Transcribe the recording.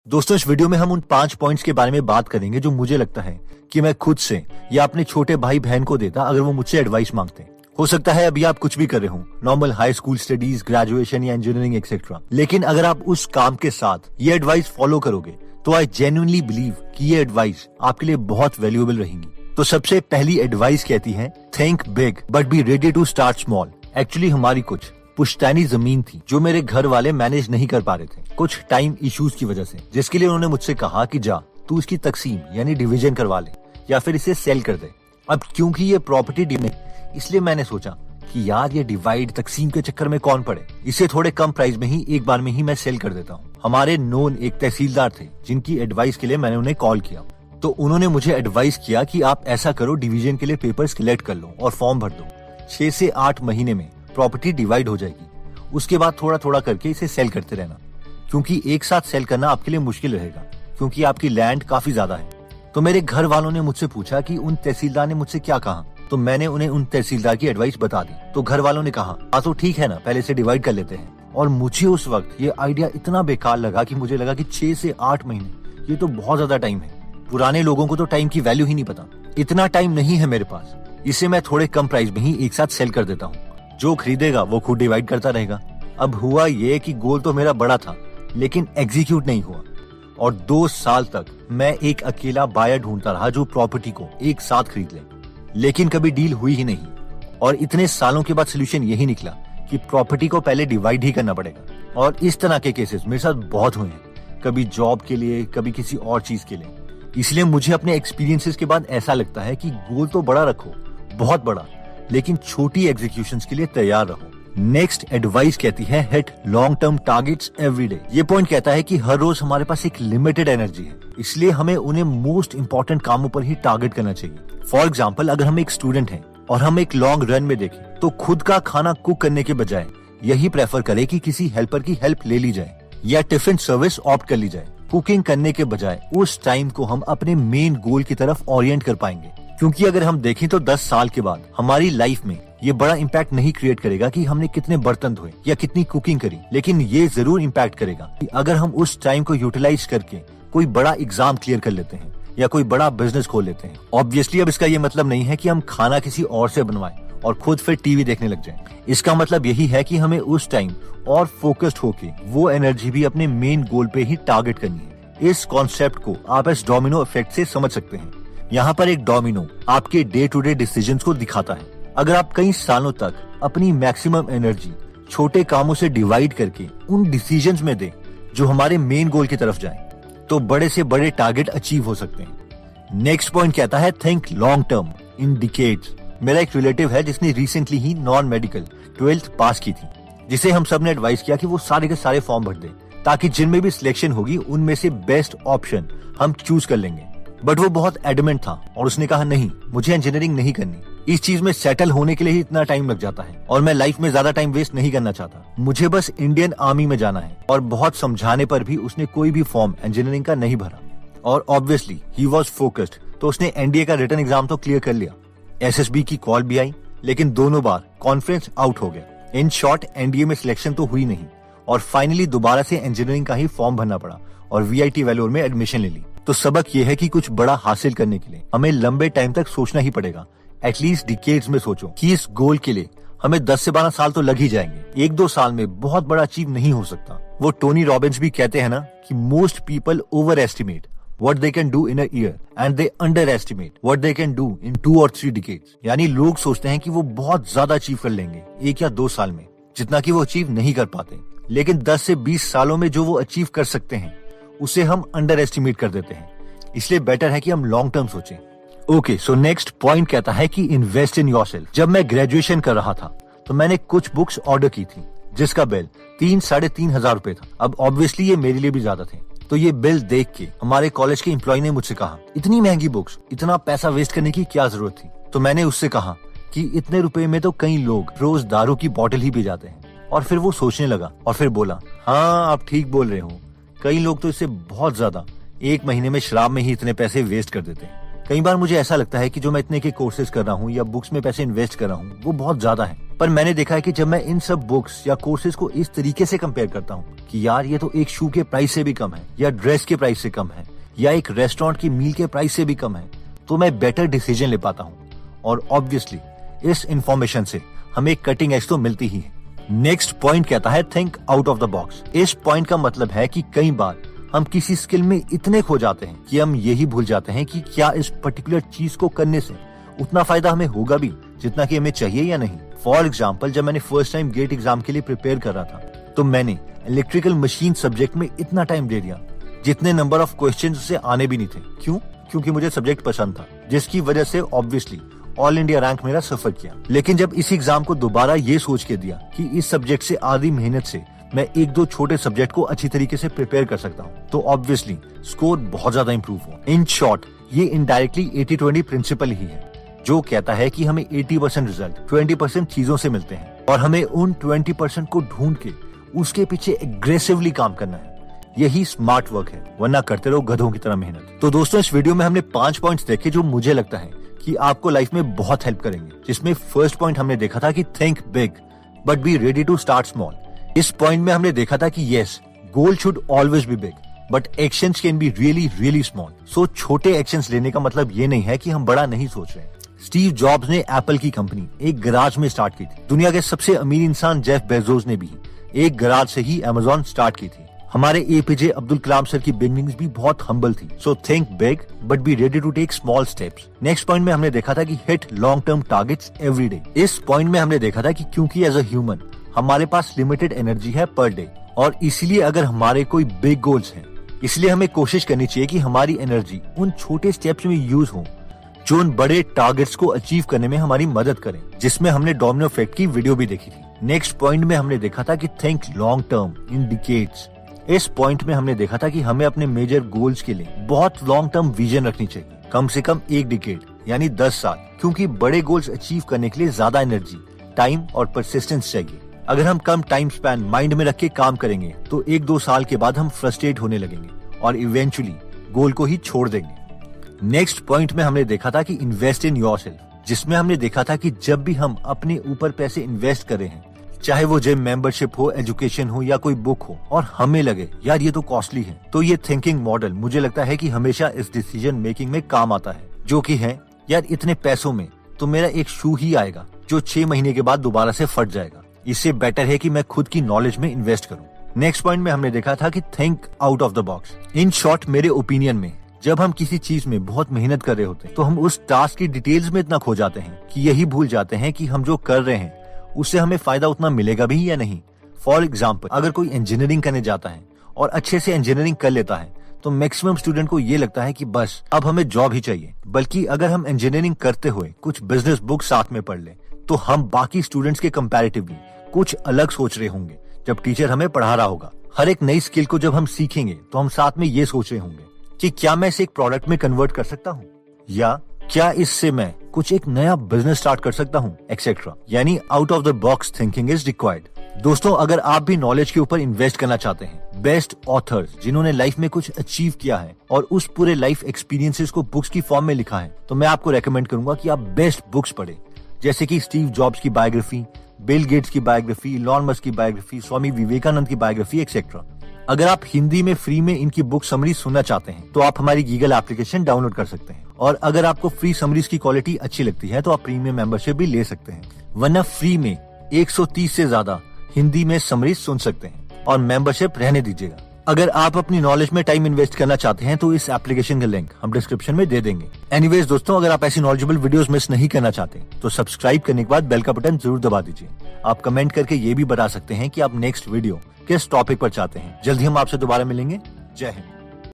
दोस्तों, इस वीडियो में हम उन 5 पॉइंट्स के बारे में बात करेंगे जो मुझे लगता है कि मैं खुद से या अपने छोटे भाई बहन को देता अगर वो मुझसे एडवाइस मांगते हैं। हो सकता है अभी आप कुछ भी कर रहे हो, normal high school studies, graduation या इंजीनियरिंग एक्सेट्रा, लेकिन अगर आप उस काम के साथ ये एडवाइस फॉलो करोगे तो आई जेन्युइनली बिलीव कि ये एडवाइस आपके लिए बहुत वैल्यूएबल रहेंगी। तो सबसे पहली एडवाइस कहती है, think big but be ready to start small. Actually हमारी कुछ पुश्तैनी जमीन थी जो मेरे घर वाले मैनेज नहीं कर पा रहे थे कुछ टाइम इश्यूज की वजह से, जिसके लिए उन्होंने मुझसे कहा कि जा तू इसकी तकसीम यानी डिवीजन करवा ले या फिर इसे सेल कर दे। अब क्योंकि ये प्रॉपर्टी डील, इसलिए मैंने सोचा कि यार ये डिवाइड तकसीम के चक्कर में कौन पड़े, इसे थोड़े कम प्राइस में ही एक बार में ही मैं सेल कर देता हूँ। हमारे नोन एक तहसीलदार थे जिनकी एडवाइस के लिए मैंने उन्हें कॉल किया, तो उन्होंने मुझे एडवाइस किया कि आप ऐसा करो, डिवीजन के लिए पेपर्स कलेक्ट कर लो और फॉर्म भर दो। 6 से 8 महीने में प्रॉपर्टी डिवाइड हो जाएगी। उसके बाद थोड़ा थोड़ा करके इसे सेल करते रहना, क्योंकि एक साथ सेल करना आपके लिए मुश्किल रहेगा क्योंकि आपकी लैंड काफी ज्यादा है। तो मेरे घर वालों ने मुझसे पूछा कि उन तहसीलदार ने मुझसे क्या कहा, तो मैंने उन्हें उन तहसीलदार की एडवाइस बता दी। तो घर वालों ने कहा हाँ तो ठीक है ना, पहले से डिवाइड कर लेते हैं। और मुझे उस वक्त ये आइडिया इतना बेकार लगा कि मुझे लगा कि 6 से 8 महीने ये तो बहुत ज्यादा टाइम है। पुराने लोगों को तो टाइम की वैल्यू ही नहीं पता। इतना टाइम नहीं है मेरे पास, इसे मैं थोड़े कम प्राइस में ही एक साथ सेल कर देता हूँ। जो खरीदेगा वो खुद डिवाइड करता रहेगा। अब हुआ ये कि गोल तो मेरा बड़ा था लेकिन एग्जीक्यूट नहीं हुआ, और 2 साल तक मैं एक अकेला बायर ढूंढता रहा जो प्रॉपर्टी को एक साथ खरीद ले, लेकिन कभी डील हुई ही नहीं। और इतने सालों के बाद सोल्यूशन यही निकला कि प्रॉपर्टी को पहले डिवाइड ही करना पड़ेगा। और इस तरह के केसेस मेरे साथ बहुत हुए हैं, कभी जॉब के लिए, कभी किसी और चीज के लिए। इसलिए मुझे अपने एक्सपीरियंसेस के बाद ऐसा लगता है कि गोल तो बड़ा रखो, बहुत बड़ा, लेकिन छोटी एग्जीक्यूशंस के लिए तैयार रहो। नेक्स्ट एडवाइस कहती है, hit long term targets every day. ये पॉइंट कहता है कि हर रोज हमारे पास एक लिमिटेड एनर्जी है, इसलिए हमें उन्हें मोस्ट इंपॉर्टेंट कामों पर ही टारगेट करना चाहिए। फॉर एग्जाम्पल, अगर हम एक स्टूडेंट हैं और हम एक लॉन्ग रन में देखें तो खुद का खाना कुक करने के बजाय यही प्रेफर करें कि किसी हेल्पर की हेल्प ले ली जाए या टिफिन सर्विस ऑप्ट कर ली जाए। कुकिंग करने के बजाय उस टाइम को हम अपने मेन गोल की तरफ ओरिएंट कर पाएंगे, क्योंकि अगर हम देखें तो 10 साल के बाद हमारी लाइफ में ये बड़ा इम्पैक्ट नहीं क्रिएट करेगा कि हमने कितने बर्तन धोए या कितनी कुकिंग करी, लेकिन ये जरूर इम्पैक्ट करेगा कि अगर हम उस टाइम को यूटिलाइज करके कोई बड़ा एग्जाम क्लियर कर लेते हैं या कोई बड़ा बिजनेस खोल लेते हैं। ऑब्वियसली अब इसका ये मतलब नहीं है कि हम खाना किसी और से बनवाएं और खुद फिर टीवी देखने लग जाएं। इसका मतलब यही है कि हमें उस टाइम और फोकस्ड होके वो एनर्जी भी अपने मेन गोल पे ही टारगेट करनी है। इस कॉन्सेप्ट को आप इस डोमिनो इफेक्ट से समझ सकते हैं। यहाँ पर एक डोमिनो आपके डे टू डे डिसीजंस को दिखाता है। अगर आप कई सालों तक अपनी मैक्सिमम एनर्जी छोटे कामों से डिवाइड करके उन डिसीजंस में दें जो हमारे मेन गोल की तरफ जाएं, तो बड़े से बड़े टारगेट अचीव हो सकते हैं। नेक्स्ट पॉइंट कहता है, think long term in decades. मेरा एक रिलेटिव है जिसने रिसेंटली ही नॉन मेडिकल 12th पास की थी, जिसे हम सब ने एडवाइस किया कि वो सारे के सारे फॉर्म भर दे ताकि जिनमें भी सिलेक्शन होगी उनमें से बेस्ट ऑप्शन हम चूज कर लेंगे। बट वो बहुत एडमेंट था और उसने कहा नहीं, मुझे इंजीनियरिंग नहीं करनी, इस चीज में सेटल होने के लिए ही इतना टाइम लग जाता है और मैं लाइफ में ज्यादा टाइम वेस्ट नहीं करना चाहता, मुझे बस इंडियन आर्मी में जाना है। और बहुत समझाने पर भी उसने कोई भी फॉर्म इंजीनियरिंग का नहीं भरा। और ऑब्वियसली ही वॉज फोकस्ड, तो उसने एनडीए का रिटन एग्जाम तो क्लियर कर लिया। एसएसबी की कॉल भी आई, लेकिन दोनों बार कॉन्फ्रेंस आउट हो गया। इन शॉर्ट, एनडीए में सिलेक्शन तो हुई नहीं और फाइनली दोबारा से इंजीनियरिंग का ही फॉर्म भरना पड़ा और वीआईटी वैल्योर में एडमिशन ले ली। तो सबक ये है कि कुछ बड़ा हासिल करने के लिए हमें लंबे टाइम तक सोचना ही पड़ेगा। एटलीस्ट डिकेड्स में सोचो कि इस गोल के लिए हमें 10 से 12 साल तो लग ही जाएंगे। 1-2 साल में बहुत बड़ा अचीव नहीं हो सकता। वो टोनी रॉबिन्स भी कहते हैं ना कि most people over estimate what they can do in a year and they underestimate what they can do in 2 or 3 decades। यानी लोग सोचते हैं कि वो बहुत ज्यादा अचीव कर लेंगे 1 या 2 साल में, जितना कि वो अचीव नहीं कर पाते, लेकिन 10 से 20 सालों में जो वो अचीव कर सकते हैं उसे हम अंडर एस्टिमेट कर देते हैं। इसलिए बेटर है कि हम लॉन्ग टर्म सोचें। ओके, सो नेक्स्ट पॉइंट कहता है कि इन्वेस्ट इन योरसेल्फ। जब मैं ग्रेजुएशन कर रहा था तो मैंने कुछ बुक्स ऑर्डर की थी जिसका बिल 3-3.5 हजार रुपए था। अब ऑब्वियसली ये मेरे लिए भी ज्यादा थे, तो ये बिल देख के हमारे कॉलेज के एम्प्लॉय ने मुझसे कहा, इतनी महंगी बुक्स, इतना पैसा वेस्ट करने की क्या जरूरत थी। तो मैंने उससे कहा कि इतने रुपए में तो कई लोग रोज दारू की बोतल ही पी जाते हैं। और फिर वो सोचने लगा और फिर बोला, हाँ आप ठीक बोल रहे हो, कई लोग तो इससे बहुत ज्यादा 1 महीने में शराब में ही इतने पैसे वेस्ट कर देते हैं। कई बार मुझे ऐसा लगता है कि जो मैं इतने के कोर्सेज कर रहा हूँ या बुक्स में पैसे इन्वेस्ट कर रहा हूँ वो बहुत ज्यादा है, पर मैंने देखा है कि जब मैं इन सब बुक्स या कोर्सेज को इस तरीके से कंपेयर करता हूँ कि यार ये तो एक शू के प्राइस से भी कम है, या ड्रेस के प्राइस से कम है, या एक रेस्टोरेंट की मील के प्राइस से भी कम है, तो मैं बेटर डिसीजन ले पाता हूँ। और ऑब्वियसली इस इंफॉर्मेशन से हमें कटिंग एज तो मिलती ही है। नेक्स्ट पॉइंट कहता है think out of the box. इस पॉइंट का मतलब है कि कई बार हम किसी स्किल में इतने खो जाते हैं कि हम यही भूल जाते हैं कि क्या इस पर्टिकुलर चीज को करने से उतना फायदा हमें होगा भी जितना कि हमें चाहिए या नहीं। फॉर एग्जाम्पल, जब मैंने फर्स्ट टाइम गेट एग्जाम के लिए प्रिपेयर कर रहा था तो मैंने इलेक्ट्रिकल मशीन सब्जेक्ट में इतना टाइम दे दिया जितने नंबर ऑफ क्वेश्चंस उससे आने भी नहीं थे। क्यों? क्योंकि मुझे सब्जेक्ट पसंद था, जिसकी वजह से ऑब्वियसली ऑल इंडिया रैंक मेरा सफर किया। लेकिन जब इस एग्जाम को दोबारा ये सोच के दिया कि इस सब्जेक्ट से आधी मेहनत से मैं एक दो छोटे सब्जेक्ट को अच्छी तरीके से प्रिपेयर कर सकता हूँ, तो ऑब्वियसली स्कोर बहुत ज्यादा इंप्रूव हुआ। इन शॉर्ट, ये इनडायरेक्टली 80-20 प्रिंसिपल ही है, जो कहता है कि हमें 80% रिजल्ट 20% चीजों से मिलते हैं और हमें उन 20% को ढूंढ के उसके पीछे एग्रेसिवली काम करना है। यही स्मार्ट वर्क है, वरना करते रहो गधों की तरह मेहनत। तो दोस्तों, इस वीडियो में हमने 5 पॉइंट्स देखे जो मुझे लगता है कि आपको लाइफ में बहुत हेल्प करेंगे। जिसमें फर्स्ट पॉइंट हमने देखा था कि think big but be ready to start small. इस पॉइंट में हमने देखा था कि yes, goal should always be big but actions can be really really small. So छोटे एक्शंस लेने का मतलब ये नहीं है कि हम बड़ा नहीं सोच रहे हैं। स्टीव जॉब्स ने एप्पल की कंपनी एक गराज में स्टार्ट की थी। दुनिया के सबसे अमीर इंसान जेफ बेजोस ने भी एक गराज से ही अमेज़न स्टार्ट की थी। हमारे एपीजे अब्दुल कलाम सर की बिगिनिंग्स भी बहुत हम्बल थी। So think big but be ready to take small steps. Next point में हमने देखा था कि hit long term targets every day. इस पॉइंट में हमने देखा था कि क्योंकि एज अ ह्यूमन हमारे पास लिमिटेड एनर्जी है पर डे, और इसीलिए अगर हमारे कोई बिग गोल्स हैं, इसलिए हमें कोशिश करनी चाहिए कि हमारी एनर्जी उन छोटे स्टेप्स में यूज हो जो उन बड़े टारगेट्स को अचीव करने में हमारी मदद करें, जिसमें हमने डोमिनो इफेक्ट की वीडियो भी देखी थी। नेक्स्ट पॉइंट में हमने देखा था कि think long term in decades. इस पॉइंट में हमने देखा था कि हमें अपने मेजर गोल्स के लिए बहुत लॉन्ग टर्म विजन रखनी चाहिए, कम से कम 1 डिकेड यानी 10 साल, क्योंकि बड़े गोल्स अचीव करने के लिए ज्यादा एनर्जी, टाइम और परसिस्टेंस चाहिए। अगर हम कम टाइम स्पैन माइंड में रख के काम करेंगे तो 1-2 साल के बाद हम फ्रस्ट्रेट होने लगेंगे और इवेंचुअली गोल को ही छोड़ देंगे। नेक्स्ट पॉइंट में हमने देखा था कि इन्वेस्ट इन योरसेल्फ, जिसमें हमने देखा था कि जब भी हम अपने ऊपर पैसे इन्वेस्ट कर रहे हैं, चाहे वो जिम मेंबरशिप हो, एजुकेशन हो या कोई बुक हो, और हमें लगे यार ये तो कॉस्टली है, तो ये थिंकिंग मॉडल मुझे लगता है कि हमेशा इस डिसीजन मेकिंग में काम आता है, जो कि है यार इतने पैसों में तो मेरा एक शू ही आएगा जो 6 महीने के बाद दोबारा से फट जाएगा। इससे बेटर है कि मैं खुद की नॉलेज में इन्वेस्ट करूं। नेक्स्ट पॉइंट में हमने देखा था कि think out of the box. In short, मेरे ओपिनियन में जब हम किसी चीज में बहुत मेहनत कर रहे होते हैं तो हम उस टास्क की डिटेल्स में इतना खो जाते हैं कि यही भूल जाते हैं कि हम जो कर रहे हैं उससे हमें फायदा उतना मिलेगा भी या नहीं। फॉर एग्जाम्पल, अगर कोई इंजीनियरिंग करने जाता है और अच्छे से इंजीनियरिंग कर लेता है तो मैक्सिमम स्टूडेंट को ये लगता है कि बस अब हमें जॉब ही चाहिए। बल्कि अगर हम इंजीनियरिंग करते हुए कुछ बिजनेस बुक साथ में पढ़ लें तो हम बाकी स्टूडेंट्स के कंपैरेटिवली कुछ अलग सोच रहे होंगे जब टीचर हमें पढ़ा रहा होगा। हर एक नई स्किल को जब हम सीखेंगे तो हम साथ में ये सोच रहे होंगे कि क्या मैं इसे एक प्रोडक्ट में कन्वर्ट कर सकता हूँ, या क्या इससे मैं कुछ एक नया बिजनेस स्टार्ट कर सकता हूँ, एक्सेट्रा। यानी out of the box thinking is required. दोस्तों, अगर आप भी नॉलेज के ऊपर इन्वेस्ट करना चाहते हैं, बेस्ट ऑथर्स जिन्होंने लाइफ में कुछ अचीव किया है और उस पूरे लाइफ एक्सपीरियंसेस को बुक्स की फॉर्म में लिखा है, तो मैं आपको रेकमेंड करूंगा कि आप बेस्ट बुक्स पढ़ें, जैसे कि स्टीव जॉब्स की बायोग्राफी, बिल गेट्स की बायोग्राफी, इलॉन मस्क की बायोग्राफी, स्वामी विवेकानंद की बायोग्राफी, एक्सेट्रा। अगर आप हिंदी में फ्री में इनकी बुक समरी सुनना चाहते हैं तो आप हमारी गीगल एप्लीकेशन डाउनलोड कर सकते हैं, और अगर आपको फ्री समरीज की क्वालिटी अच्छी लगती है तो आप प्रीमियम मेंबरशिप भी ले सकते हैं। वरना फ्री में 130 से ज्यादा हिंदी में समरीज सुन सकते हैं, और मेंबरशिप रहने दीजिएगा। अगर आप अपनी नॉलेज में टाइम इन्वेस्ट करना चाहते हैं तो इस एप्लीकेशन का लिंक हम डिस्क्रिप्शन में दे देंगे। एनीवेज दोस्तों, अगर आप ऐसी नॉलेजेबल वीडियोस मिस नहीं करना चाहते तो सब्सक्राइब करने के बाद बेल का बटन जरूर दबा दीजिए। आप कमेंट करके ये भी बता सकते हैं कि आप नेक्स्ट वीडियो किस टॉपिक पर चाहते हैं। जल्दी हम आपसे दोबारा मिलेंगे। जय हिंद।